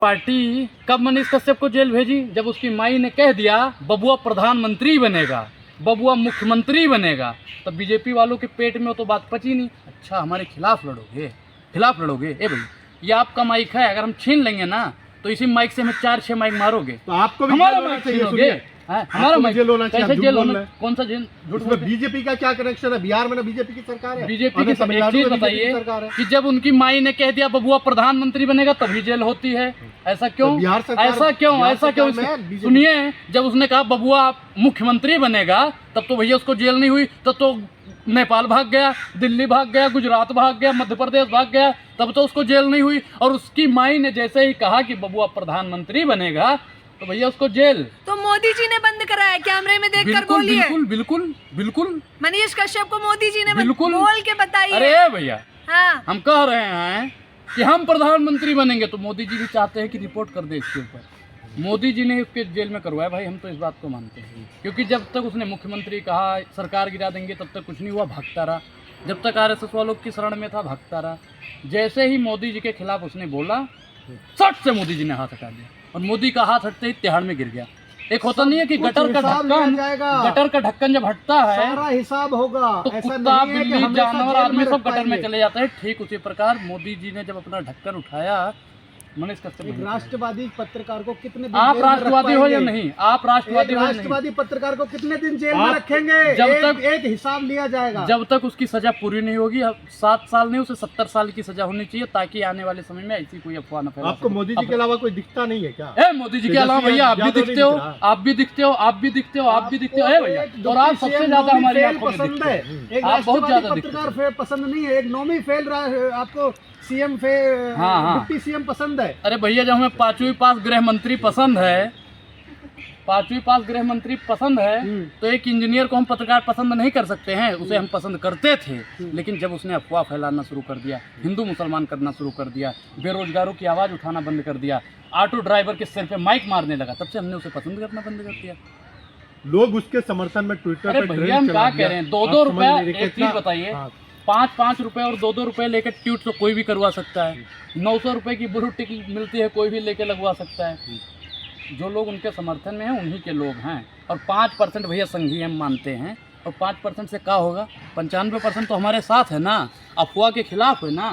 Party कब मनीष कश्यप को jail भेजी? जब उसकी माई ने कह दिया बबुआ प्रधानमंत्री बनेगा, बबुआ मुख्यमंत्री बनेगा। तब बीजेपी वालों के पेट में तो बात पची नहीं। अच्छा हमारे खिलाफ लड़ोगे, खिलाफ लड़ोगे? ए भाई ये आपका माइक है, अगर हम छीन लेंगे ना तो इसी माइक से हमें 4-6 माइक मारोगे तो आपको भी हमारा माइक छीनोगे। हमारा माइक जेल होना चाहिए। जेल होना? कौन सा जेल? उसमें बीजेपी का क्या कनेक्शन है? बिहार में ना बीजेपी की सरकार है। बीजेपी की एक चीज बताइए कि जब उनकी माई ने कह दिया बबुआ प्रधानमंत्री बनेगा तभी जेल होती है। ऐसा क्यों? ऐसा क्यों? ऐसा क्यों? सुनिए, जब उसने कहा बबुआ मुख्यमंत्री बनेगा तब तो भैया उसको जेल नहीं हुई। तब तो नेपाल भाग गया, दिल्ली भाग गया, गुजरात भाग गया, मध्य प्रदेश भाग गया, तब तो उसको जेल नहीं हुई। और उसकी माई ने जैसे ही कहा कि बबुआ प्रधानमंत्री बनेगा तो भैया उसको जेल। तो मोदी जी ने बंद कराया कैमरे में देखकर बोलिए। बिल्कुल बिल्कुल बिल्कुल मनीष कश्यप को मोदी जी ने बिल्कुल बोल के बताइए। अरे भैया हाँ। हम कह रहे हैं कि हम प्रधानमंत्री बनेंगे तो मोदी जी भी चाहते हैं कि रिपोर्ट कर दे इसके ऊपर। मोदी जी ने उसके जेल में करवाया भाई, हम तो इस बात को मानते हैं। क्योंकि जब तक उसने मुख्यमंत्री कहा सरकार गिरा देंगे तब तक कुछ नहीं हुआ, भागता रहा। जब तक आरएसएस वालों की शरण में था भागता रहा। जैसे ही मोदी जी के खिलाफ उसने बोला सट से मोदी जी ने हाथ हटा दिया और मोदी का हाथ हटते ही तिहाड़ में गिर गया। एक होता नहीं है कि गटर का ढक्कन जब हटता है सारा हिसाब होगा तो कुत्ता बिल्ली जानवर आदमी सब गटर में चले जाते हैं। ठीक उसी प्रकार मोदी जी ने जब अपना ढक्कन उठाया मनीष कश्यप राष्ट्रवादी पत्रकार को कितने दिन आप राष्ट्रवादी हो या नहीं? आप राष्ट्रवादी हो? राष्ट्रवादी पत्रकार को कितने दिन जेल में रखेंगे? जब तक एक हिसाब लिया जाएगा, जब तक उसकी सजा पूरी नहीं होगी। 7 साल नहीं, उसे 70 साल की सजा होनी चाहिए ताकि आने वाले समय में ऐसी कोई अफवाह न फैले। आपको मोदी जी के अलावा कोई दिखता नहीं है क्या? मोदी जी के अलावा भैया आप भी दिखते हो, आप भी दिखते हो, आप भी दिखते हो, आप भी दिखते हो भैया। और आप सबसे ज्यादा हमारी आंखों में पसंद है। एक बहुत ज्यादा पत्रकार पसंद नहीं है, एक नॉमी फेल आपको सीएम डिप्टी सीएम पसंद है। अरे भैया जब हमें 5वीं पास गृह मंत्री पसंद है, 5वीं पास गृह मंत्री पसंद है तो एक इंजीनियर को हम पत्रकार पसंद नहीं कर सकते हैं? उसे हम पसंद करते थे, लेकिन जब उसने अफवाह फैलाना शुरू कर दिया, हिंदू मुसलमान करना शुरू कर दिया, बेरोजगारों की आवाज़ उठाना बंद कर दिया, ऑटो ड्राइवर के सिर पे माइक मारने लगा, तब से हमने उसे पसंद करना बंद कर दिया। लोग उसके समर्थन में ट्विटर पर भैया हम क्या कह रहे हैं? 2-2 रुपया, एक चीज बताइए, 5-5 रुपए और 2-2 रुपए लेकर ट्वीट तो कोई भी करवा सकता है। 900 रुपए की ब्लू टिक मिलती है, कोई भी लेके लगवा सकता है। जो लोग उनके समर्थन में हैं उन्हीं के लोग हैं। और 5% भैया संघी हम मानते हैं। और 5% से क्या होगा? 95% तो हमारे साथ है ना, अफवाह के खिलाफ है ना।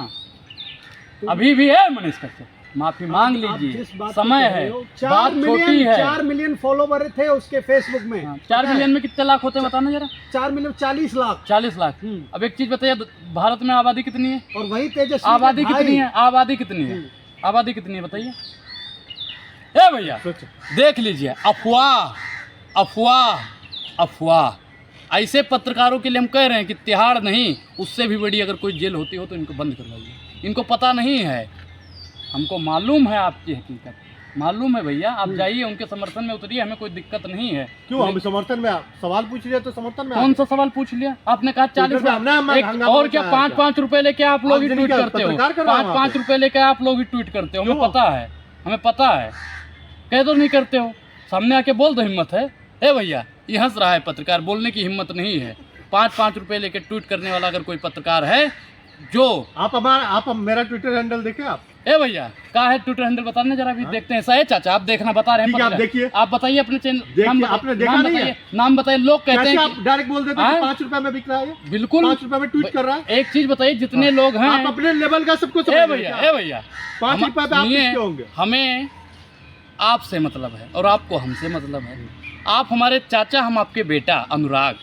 अभी भी है मनीष कश्यप, माफी मांग लीजिए, समय है, बात छोटी है। 4 मिलियन फॉलोवर थे उसके फेसबुक में। 4 मिलियन में कितने लाख होते हैं बताना जरा? 4 मिलियन 40 लाख। 40 लाख। अब एक चीज बताइए, भारत में आबादी कितनी है? और वही तेजस्वी आबादी कितनी है? आबादी कितनी है? आबादी कितनी है बताइए? ए भैया देख लीजिए, अफवाह अफवाह अफवाह। ऐसे पत्रकारों के लिए हम कह रहे हैं कि तिहाड़ नहीं, उससे भी बड़ी अगर कोई जेल होती हो तो इनको बंद करवाइए। इनको पता नहीं है, हमको मालूम है आपकी हकीकत, मालूम है भैया। आप जाइए उनके समर्थन में उतरिए, हमें कोई दिक्कत नहीं है। क्यों हम समर्थन में? सवाल पूछ लिया तो समर्थन में कौन सा सवाल पूछ लिया? आपने कहा 40 और क्या 5-5 रुपए लेके आप लोग ही ट्वीट करते हो? 5-5 रुपए लेके आप लोग ही ट्वीट करते हो, हमें पता है, हमें पता है। कह दो नहीं करते हो, सामने आके बोल दो, हिम्मत है। ए भैया ये हंस रहा है पत्रकार, बोलने की हिम्मत नहीं है। 5-5 रुपए लेके ट्वीट करने वाला अगर कोई पत्रकार है जो आप मेरा ट्विटर हैंडल देखे आप? ए भैया क्या है ट्विटर हैंडल बताने जरा भी देखते हैं। सही चाचा आप देखना बता रहे हैं, आप देखिए, आप बताइए अपने चैनल, आपने देखा नहीं है? नाम बताइए। लोग कहते हैं आप डायरेक्ट बोल देते हैं 5 रुपए में बिक रहा है। बिल्कुल 5 रुपए में ट्वीट कर रहा है। एक चीज बताइए, जितने लोग हैं आप अपने लेवल का सब कुछ। ए भैया 5 रुपए पे आप कितने होंगे? हमें आपसे मतलब है और आपको हमसे मतलब है। आप हमारे चाचा, हम आपके बेटा अनुराग।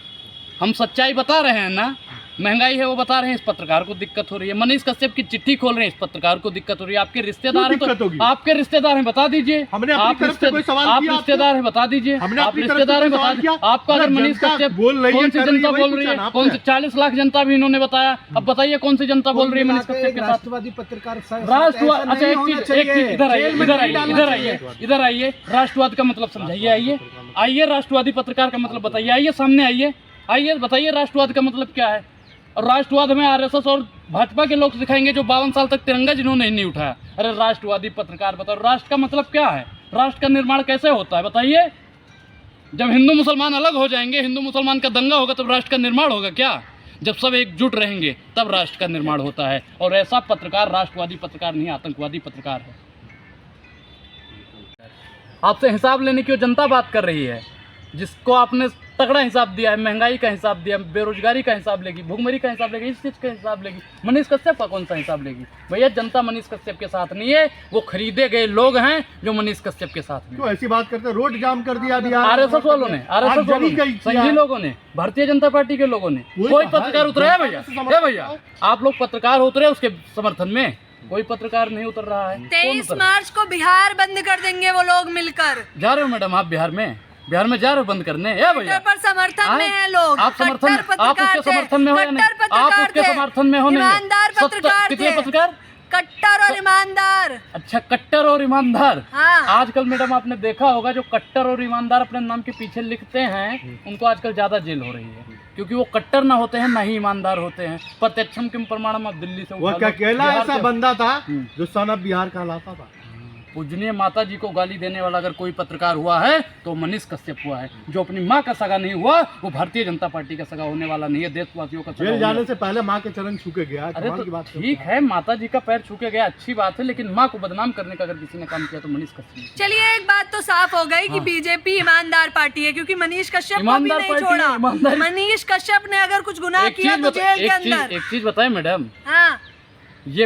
हम सच्चाई बता रहे हैं ना, महंगाई है वो बता रहे हैं, इस पत्रकार को दिक्कत हो रही है। मनीष कश्यप की चिट्ठी खोल रहे हैं, इस पत्रकार को दिक्कत हो रही है। आपके रिश्तेदार हैं तो आपके रिश्तेदार हैं बता दीजिए। आप रिश्तेदार हैं बता दीजिए, आप रिश्तेदार हैं बता दीजिए। आपका अगर मनीष कश्यप कौन सी जनता बोल रही है? कौन सी 40 लाख जनता भी इन्होंने बताया। अब बताइए कौन सी जनता बोल रही है मनीष कश्यप के साथ? राष्ट्रवादी पत्रकार राष्ट्रवाद। अच्छा एक चीज इधर आइए, इधर आइए। राष्ट्रवाद का मतलब समझाइए, आइए राष्ट्रवादी पत्रकार का मतलब बताइए, आइए सामने आइए बताइए राष्ट्रवाद का मतलब क्या है। और राष्ट्रवाद में आरएसएस और भाजपा के लोग सिखाएंगे जो 52 साल तक तिरंगा जिन्होंने नहीं उठाया। अरे राष्ट्रवादी पत्रकार बताओ राष्ट्र का मतलब क्या है? राष्ट्र का निर्माण कैसे होता है बताइए? जब हिंदू मुसलमान अलग हो जाएंगे, हिंदू मुसलमान का दंगा होगा तब राष्ट्र का निर्माण होगा क्या? जब सब एकजुट रहेंगे तब राष्ट्र का निर्माण होता है। और ऐसा पत्रकार राष्ट्रवादी पत्रकार नहीं, आतंकवादी पत्रकार है। आपसे हिसाब लेने की वो जनता बात कर रही है, जिसको आपने तगड़ा हिसाब दिया है, महंगाई का हिसाब दिया, बेरोजगारी का हिसाब लेगी, भुखमरी का हिसाब लेगी, इस चीज़ का हिसाब लेगी। मनीष कश्यप का कौन सा हिसाब लेगी? भैया जनता मनीष कश्यप के साथ नहीं है, वो खरीदे गए लोग हैं जो मनीष कश्यप के साथ में। क्यों ऐसी बात करते हैं? रोड जाम कर दिया बिहार आरएसएस वालों ने, आरएसएस वालों ने, संघी लोगों ने, भारतीय जनता पार्टी के लोगों ने, कोई पत्रकार उतरे है भैया? है भैया, आप लोग पत्रकार उतरे उसके समर्थन में? कोई पत्रकार नहीं उतर रहा है। 23 मार्च को बिहार बंद कर देंगे वो लोग मिलकर। जा रहे हो मैडम आप बिहार में जा रहे हो बंद करने? है भैया, पर समर्थन में है लोग। आप समर्थन, आप उसके समर्थन में हो या नहीं? आप उसके समर्थन में हो नहीं? ईमानदार पत्रकार कितने पत्रकार? कट्टर और ईमानदार। अच्छा, कट्टर और ईमानदार। हाँ। आजकल मैडम आपने देखा होगा जो कट्टर और ईमानदार अपने नाम के पीछे लिखते हैं उनको आजकल ज्यादा जेल हो रही है, क्योंकि वो कट्टर ना होते हैं ना ही ईमानदार होते हैं। प्रत्यक्षम किम प्रमाणम आप दिल्ली से वो उठा लो, अकेला बिहार ऐसा से- बंदा था जो सन ऑफ बिहार कहलाता था। पूजनीय माता जी को गाली देने वाला अगर कोई पत्रकार हुआ है तो मनीष कश्यप हुआ है। जो अपनी माँ का सगा नहीं हुआ वो भारतीय जनता पार्टी का सगा होने वाला नहीं है, देशवासियों का सगा जेल होने जाने से पहले माँ के चरण छू के गया। अरे कमाल की तो बात ठीक है, माता जी का पैर छू के गया, अच्छी बात है, लेकिन माँ को बदनाम करने का अगर किसी ने काम किया तो मनीष कश्यप। चलिए एक बात तो साफ हो गई कि बीजेपी ईमानदार पार्टी है, क्योंकि मनीष कश्यप को भी ईमानदार नहीं पार्टी है, छोड़ा। ईमानदार- मनीष कश्यप ने अगर कुछ गुनाह किया तो जेल के अंदर। एक चीज बताए मैडम, हाँ, ये